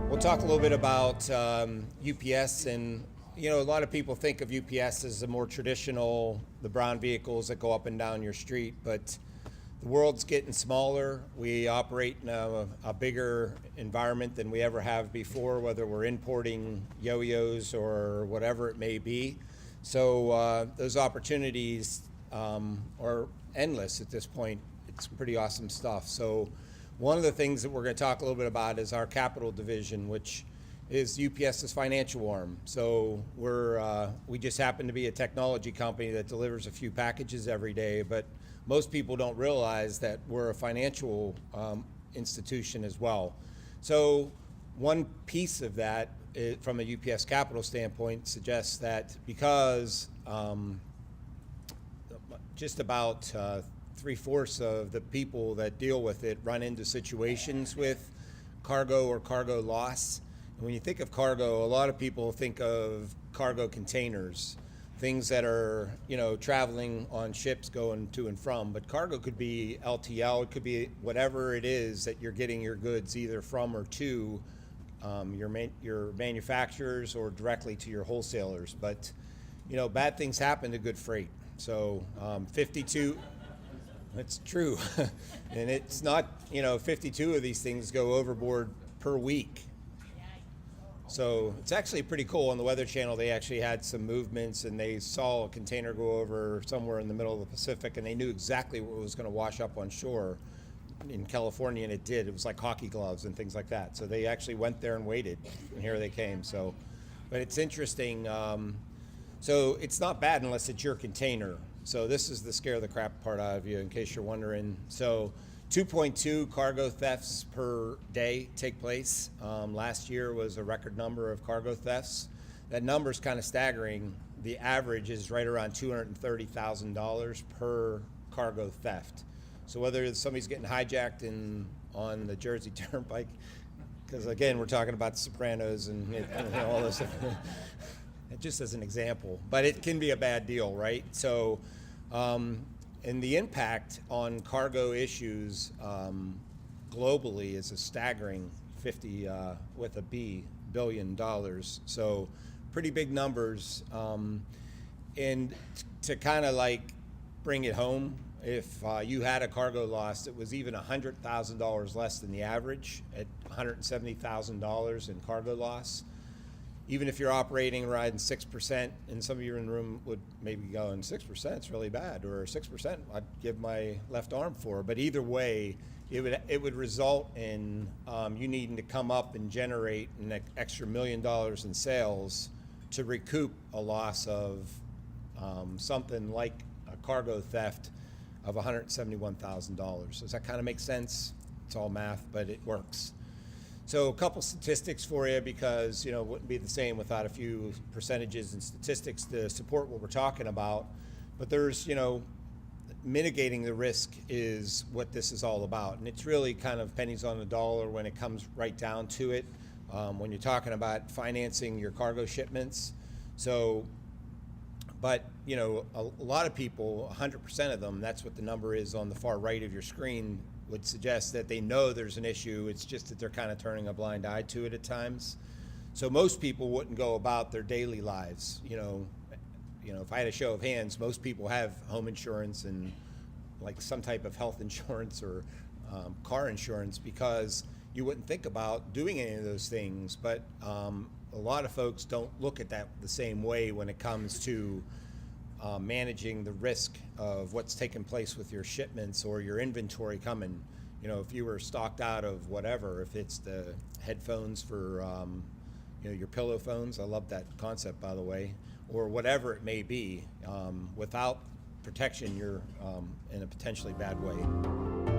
We'll talk a little bit about UPS, and a lot of people think of UPS as the more traditional, the brown vehicles that go up and down your street, but the world's getting smaller. We operate in a bigger environment than we ever have before, whether we're importing yo-yos or whatever it may be. So those opportunities are endless at this point. It's pretty awesome stuff. So one of the things that we're going to talk a little bit about is our capital division, which is UPS's financial arm. So we just happen to be a technology company that delivers a few packages every day, but most people don't realize that we're a financial institution as well. So one piece of that, from a UPS capital standpoint, suggests that because just about 3/4 of the people that deal with it run into situations with cargo or cargo loss. And when you think of cargo, a lot of people think of cargo containers, things that are, traveling on ships going to and from. But cargo could be LTL, it could be whatever it is that you're getting your goods either from or to your manufacturers or directly to your wholesalers. But, bad things happen to good freight. So 52... It's true. And it's not, 52 of these things go overboard per week. So it's actually pretty cool. On the Weather Channel, they actually had some movements, and they saw a container go over somewhere in the middle of the Pacific, and they knew exactly what was going to wash up on shore in California, and it did. It was like hockey gloves and things like that. So they actually went there and waited, and here they came. So, but it's interesting. So it's not bad unless it's your container. So this is the scare the crap part out of you, in case you're wondering. So 2.2 cargo thefts per day take place. Last year was a record number of cargo thefts. That number is kind of staggering. The average is right around $230,000 per cargo theft. So whether somebody's getting hijacked on the Jersey Turnpike, because again, we're talking about The Sopranos and all this stuff. Just as an example, but it can be a bad deal, right? So, and the impact on cargo issues globally is a staggering 50 with a B billion dollars. So, pretty big numbers. And to kind of like bring it home, if you had a cargo loss, it was even $100,000 less than the average at $170,000 in cargo loss. Even if you're operating riding 6%, and some of you in the room would maybe go, and 6%, it's really bad, or 6%, I'd give my left arm for. But either way, it would result in you needing to come up and generate an extra $1 million in sales to recoup a loss of something like a cargo theft of $171,000. Does that kind of make sense? It's all math, but it works. So a couple statistics for you, because it wouldn't be the same without a few percentages and statistics to support what we're talking about. But there's, mitigating the risk is what this is all about. And it's really kind of pennies on the dollar when it comes right down to it, when you're talking about financing your cargo shipments. So, but, a lot of people, 100% of them, that's what the number is on the far right of your screen, would suggest that they know there's an issue. It's just that they're kind of turning a blind eye to it at times. So most people wouldn't go about their daily lives. If I had a show of hands, most people have home insurance and like some type of health insurance or car insurance, because you wouldn't think about doing any of those things. But a lot of folks don't look at that the same way when it comes to managing the risk of what's taking place with your shipments or your inventory coming. If you were stocked out of whatever, if it's the headphones for your pillow phones, I love that concept, by the way, or whatever it may be, without protection, you're in a potentially bad way.